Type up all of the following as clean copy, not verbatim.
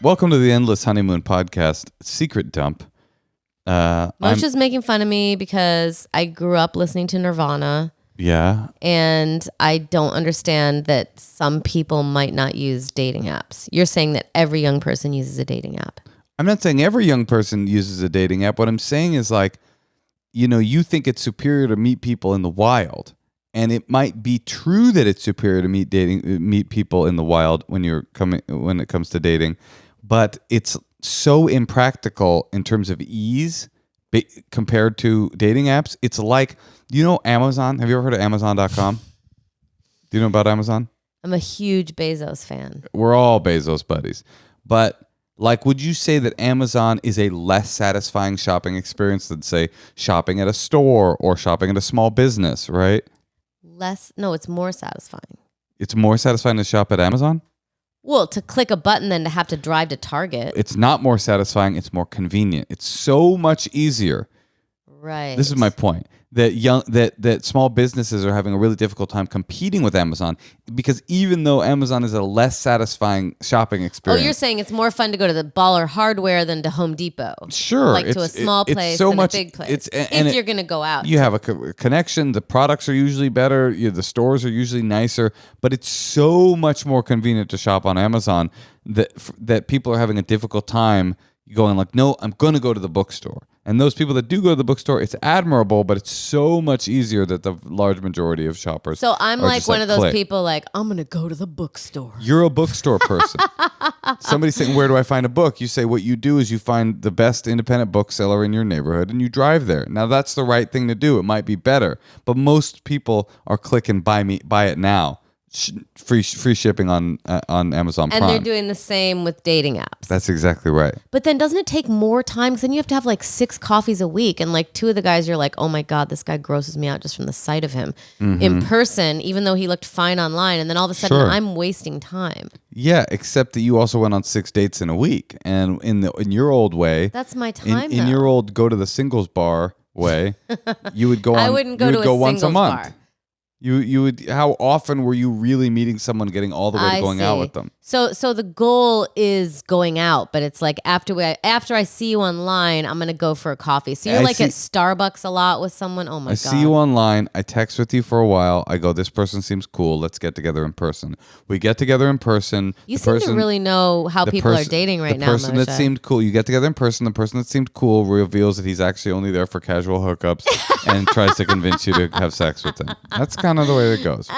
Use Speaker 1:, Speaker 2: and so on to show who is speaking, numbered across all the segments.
Speaker 1: Welcome to the Endless Honeymoon Podcast, Secret Dump.
Speaker 2: Moshe's making fun of me because I grew up listening to Nirvana.
Speaker 1: Yeah.
Speaker 2: And I don't understand that some people might not use dating apps. You're saying that every young person uses a dating app.
Speaker 1: I'm not saying every young person uses a dating app. What I'm saying is you think it's superior to meet people in the wild. And it might be true that it's superior to meet people in the wild when it comes to dating, but it's so impractical in terms of ease compared to dating apps. It's like, Amazon. Have you ever heard of Amazon.com? Do you know about Amazon?
Speaker 2: I'm a huge Bezos fan.
Speaker 1: We're all Bezos buddies. But would you say that Amazon is a less satisfying shopping experience than, say, shopping at a store or shopping at a small business, right?
Speaker 2: No, it's more satisfying.
Speaker 1: It's more satisfying to shop at Amazon?
Speaker 2: Well, to click a button than to have to drive to Target.
Speaker 1: It's not more satisfying. It's more convenient. It's so much easier.
Speaker 2: Right.
Speaker 1: This is my point. That small businesses are having a really difficult time competing with Amazon because even though Amazon is a less satisfying shopping experience.
Speaker 2: Oh, you're saying it's more fun to go to the Baller Hardware than to Home Depot.
Speaker 1: Sure.
Speaker 2: To a small place than a big place. If you're going to go out.
Speaker 1: You have a connection. The products are usually better. The stores are usually nicer. But it's so much more convenient to shop on Amazon that people are having a difficult time going no, I'm going to go to the bookstore. And those people that do go to the bookstore, it's admirable, but it's so much easier that the large majority of shoppers.
Speaker 2: So I'm like one of those people I'm going to go to the bookstore.
Speaker 1: You're a bookstore person. Somebody's saying, where do I find a book? You say what you do is you find the best independent bookseller in your neighborhood and you drive there. Now that's the right thing to do. It might be better, but most people are clicking buy it now. Free shipping on Amazon Prime.
Speaker 2: And they're doing the same with dating apps.
Speaker 1: That's exactly right.
Speaker 2: But then doesn't it take more time? Because then you have to have 6 coffees a week. And two of the guys, you're like, oh my God, this guy grosses me out just from the sight of him. Mm-hmm. In person, even though he looked fine online. And then all of a sudden, I'm wasting time.
Speaker 1: Yeah, except that you also went on 6 dates in a week. And in your old way.
Speaker 2: That's my time,
Speaker 1: in your old go to the singles bar way, you would go on.
Speaker 2: I wouldn't go to a
Speaker 1: once a
Speaker 2: singles
Speaker 1: month.
Speaker 2: bar.
Speaker 1: You would. How often were you really meeting someone, getting all the way to going out with them?
Speaker 2: So the goal is going out, but it's after I see you online, I'm gonna go for a coffee. So you're at Starbucks a lot with someone. Oh my God!
Speaker 1: I see you online. I text with you for a while. I go, this person seems cool. Let's get together in person. We get together in person.
Speaker 2: You seem to really know how people are dating right now.
Speaker 1: The person that seemed cool. You get together in person. The person that seemed cool reveals that he's actually only there for casual hookups and tries to convince you to have sex with him. That's kind of the way it goes.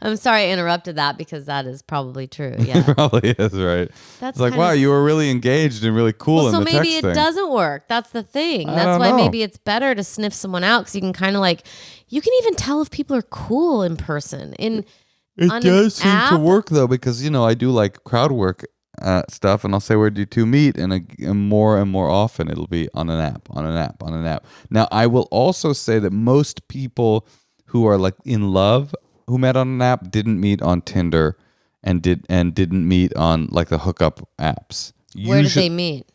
Speaker 2: I'm sorry I interrupted that because that is probably true. Yeah,
Speaker 1: it probably is, right?
Speaker 2: That's
Speaker 1: wow, you were really engaged and really cool in the text thing.
Speaker 2: So maybe it doesn't work. That's the thing. That's why maybe it's better to sniff someone out because you can kind of you can even tell if people are cool in person. It
Speaker 1: does seem to work though because I do crowd work stuff and I'll say where do you two meet and more and more often it'll be on an app. Now I will also say that most people who are in love who met on an app didn't meet on Tinder and didn't meet on the hookup apps.
Speaker 2: Where did they meet?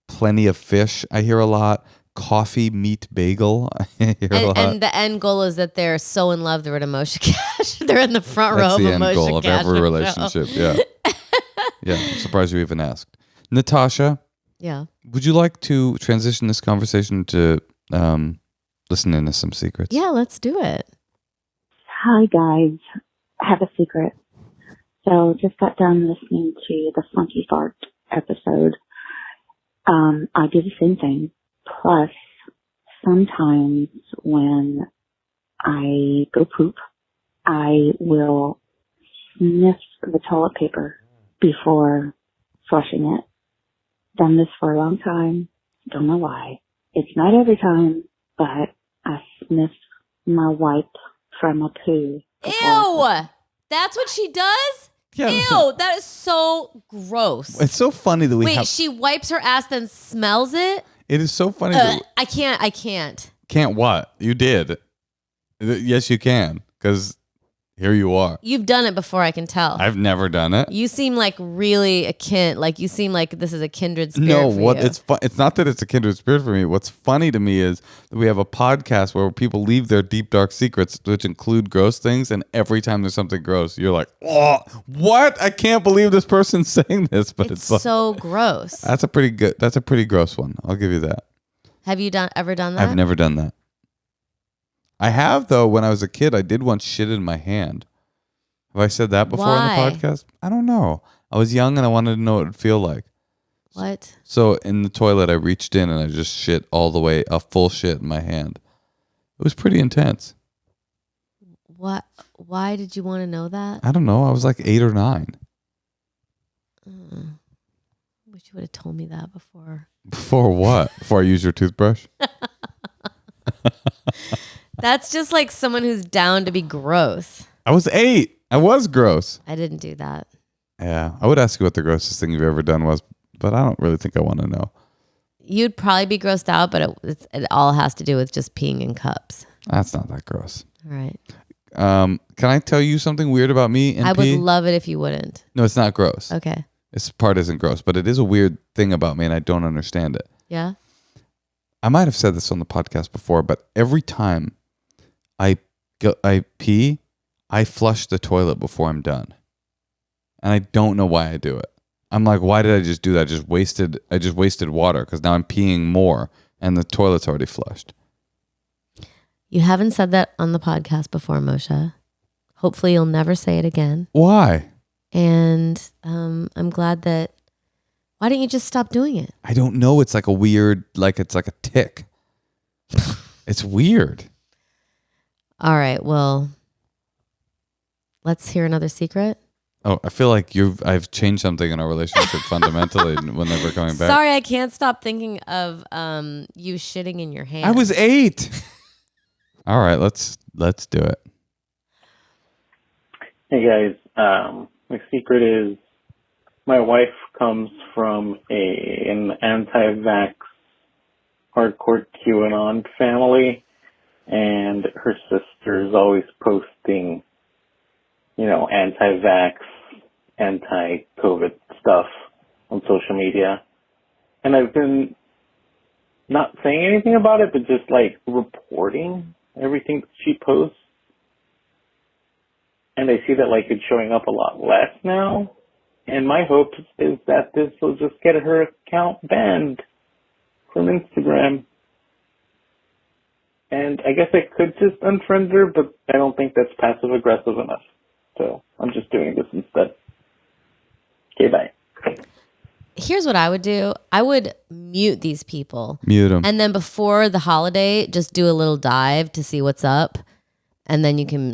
Speaker 1: Plenty of Fish, I hear a lot. Coffee Meet Bagel, I hear a lot. And
Speaker 2: the end goal is that they're so in love they're at a Moshe Cash. They're in the front row of a Moshe Cash.
Speaker 1: That's the end goal of every relationship. Yeah. Yeah. I'm surprised you even asked. Natasha.
Speaker 2: Yeah.
Speaker 1: Would you like to transition this conversation to listening to some secrets?
Speaker 2: Yeah, let's do it.
Speaker 3: Hi, guys. I have a secret. So just got done listening to the Funky Fart episode. I do the same thing. Plus, sometimes when I go poop, I will sniff the toilet paper before flushing it. Done this for a long time. Don't know why. It's not every time, but I sniff my wipe from a poo.
Speaker 2: Ew! That's what she does? Yeah. Ew, that is so gross.
Speaker 1: It's so funny that
Speaker 2: Wait, she wipes her ass then smells it?
Speaker 1: It is so funny
Speaker 2: I can't.
Speaker 1: Can't what? You did. Yes, you can. Because here you are.
Speaker 2: You've done it before, I can tell.
Speaker 1: I've never done it.
Speaker 2: You seem like really akin. Like you seem like this is a kindred spirit for you.
Speaker 1: It's not that it's a kindred spirit for me. What's funny to me is that we have a podcast where people leave their deep, dark secrets, which include gross things, and every time there's something gross, you're like, oh, what? I can't believe this person's saying this, but it's like,
Speaker 2: so gross.
Speaker 1: That's a pretty gross one. I'll give you that.
Speaker 2: Have you ever done that?
Speaker 1: I've never done that. I have, though. When I was a kid, I did once shit in my hand. Have I said that before on the podcast? I don't know. I was young and I wanted to know what it would feel like.
Speaker 2: What?
Speaker 1: So in the toilet, I reached in and I just shit all the way, a full shit in my hand. It was pretty intense.
Speaker 2: What? Why did you want to know that?
Speaker 1: I don't know. I was like 8 or 9.
Speaker 2: Wish you would have told me that before.
Speaker 1: Before what? Before I use your toothbrush?
Speaker 2: That's just like someone who's down to be gross.
Speaker 1: I was 8. I was gross.
Speaker 2: I didn't do that.
Speaker 1: Yeah. I would ask you what the grossest thing you've ever done was, but I don't really think I want to know.
Speaker 2: You'd probably be grossed out, but it all has to do with just peeing in cups.
Speaker 1: That's not that gross.
Speaker 2: All right.
Speaker 1: Can I tell you something weird about me and
Speaker 2: I would
Speaker 1: pee?
Speaker 2: love it if you wouldn't.
Speaker 1: No, it's not gross.
Speaker 2: Okay.
Speaker 1: This part isn't gross, but it is a weird thing about me and I don't understand it.
Speaker 2: Yeah?
Speaker 1: I might have said this on the podcast before, but every time I pee, I flush the toilet before I'm done. And I don't know why I do it. I'm like, why did I just do that? I just wasted water because now I'm peeing more and the toilet's already flushed.
Speaker 2: You haven't said that on the podcast before, Moshe. Hopefully you'll never say it again.
Speaker 1: Why?
Speaker 2: And I'm glad that... Why didn't you just stop doing it?
Speaker 1: I don't know. It's like a weird, it's like a tick. It's weird.
Speaker 2: All right, well, let's hear another secret.
Speaker 1: Oh, I feel like I've changed something in our relationship fundamentally when they were coming back.
Speaker 2: Sorry, I can't stop thinking of you shitting in your hand.
Speaker 1: I was 8. All right, let's do it.
Speaker 4: Hey guys, my secret is my wife comes from an anti-vax hardcore QAnon family, and her sister is always posting, anti-vax, anti-COVID stuff on social media. And I've been not saying anything about it, but just reporting everything she posts. And I see that it's showing up a lot less now. And my hope is that this will just get her account banned from Instagram. And I guess I could just unfriend her, but I don't think that's passive aggressive enough. So I'm just doing this instead. Okay, bye.
Speaker 2: Here's what I would do. I would mute these people.
Speaker 1: Mute them.
Speaker 2: And then before the holiday, just do a little dive to see what's up. And then you can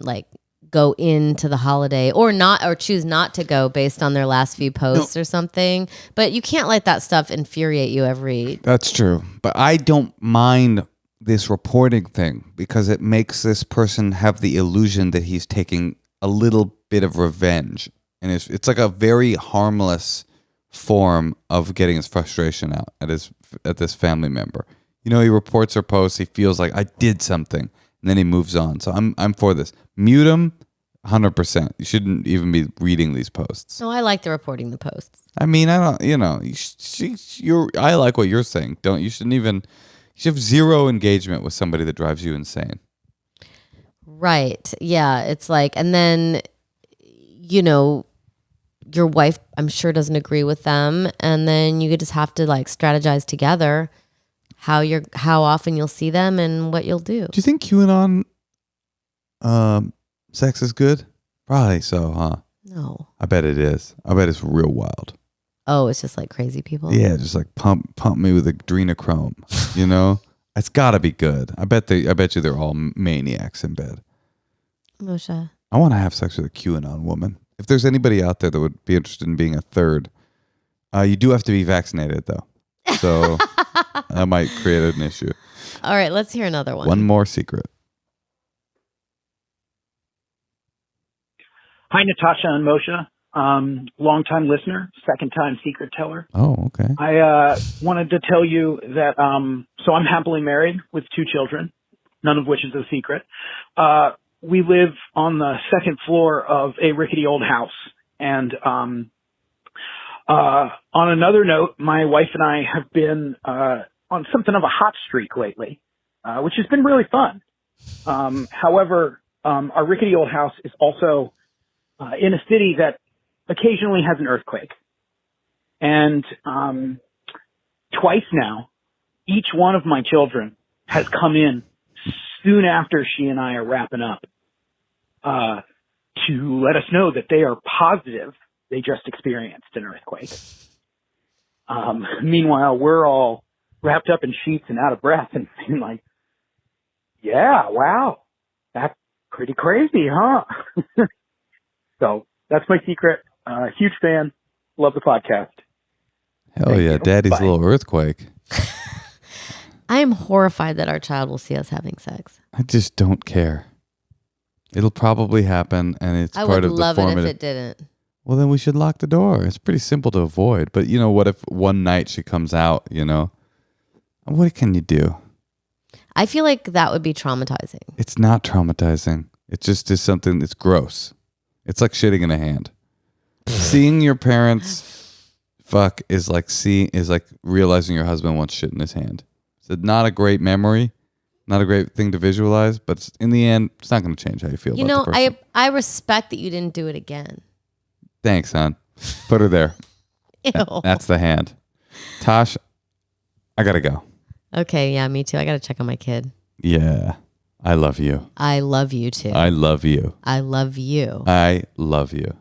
Speaker 2: go into the holiday or choose not to go based on their last few posts or something. But you can't let that stuff infuriate you every...
Speaker 1: That's true. But I don't mind this reporting thing because it makes this person have the illusion that he's taking a little bit of revenge. And it's like a very harmless form of getting his frustration out at this family member. He reports or posts, he feels like I did something, and then he moves on. So I'm for this. Mute him 100%. You shouldn't even be reading these posts.
Speaker 2: No, I like the reporting the posts.
Speaker 1: I mean, I don't, I like what you're saying. You should have zero engagement with somebody that drives you insane.
Speaker 2: Right. Yeah. It's and then, your wife, I'm sure, doesn't agree with them. And then you just have to strategize together how often you'll see them and what you'll do.
Speaker 1: Do you think QAnon sex is good? Probably so, huh?
Speaker 2: No.
Speaker 1: I bet it is. I bet it's real wild.
Speaker 2: Oh, it's just crazy people?
Speaker 1: Yeah, just pump me with adrenochrome, It's gotta be good. I bet you they're all maniacs in bed.
Speaker 2: Moshe.
Speaker 1: I want to have sex with a QAnon woman. If there's anybody out there that would be interested in being a third, you do have to be vaccinated though. So that might create an issue.
Speaker 2: All right, let's hear another one.
Speaker 1: One more secret.
Speaker 5: Hi, Natasha and Moshe. Long-time listener, second-time secret teller.
Speaker 1: Oh, okay.
Speaker 5: I wanted to tell you that, so I'm happily married with 2 children, none of which is a secret. we live on the second floor of a rickety old house. And on another note, my wife and I have been on something of a hot streak lately, which has been really fun. However, our rickety old house is also in a city that occasionally has an earthquake. And twice now, each one of my children has come in soon after she and I are wrapping up to let us know that they are positive they just experienced an earthquake. Meanwhile, we're all wrapped up in sheets and out of breath and being like, yeah, wow, that's pretty crazy, huh? So that's my secret. Huge fan. Love the podcast.
Speaker 1: Hell
Speaker 5: Thank
Speaker 1: yeah,
Speaker 5: you.
Speaker 1: Daddy's
Speaker 5: Bye.
Speaker 1: little earthquake.
Speaker 2: I am horrified that our child will see us having sex.
Speaker 1: I just don't care. It'll probably happen, and it's
Speaker 2: I
Speaker 1: part
Speaker 2: would
Speaker 1: of the
Speaker 2: love it
Speaker 1: formative.
Speaker 2: if it didn't.
Speaker 1: Well, then we should lock the door. It's pretty simple to avoid. But, what if one night she comes out, What can you do?
Speaker 2: I feel like that would be traumatizing.
Speaker 1: It's not traumatizing. It just is something that's gross. It's like shitting in a hand. Seeing your parents fuck is like realizing your husband wants shit in his hand. It's not a great memory, not a great thing to visualize, but in the end, it's not going to change how you feel about the person.
Speaker 2: I respect that you didn't do it again.
Speaker 1: Thanks, hon. Put her there.
Speaker 2: Ew.
Speaker 1: That's the hand. Tosh, I got to go.
Speaker 2: Okay, yeah, me too. I got to check on my kid.
Speaker 1: Yeah. I love you.
Speaker 2: I love you too.
Speaker 1: I love you.
Speaker 2: I love you.
Speaker 1: I love you.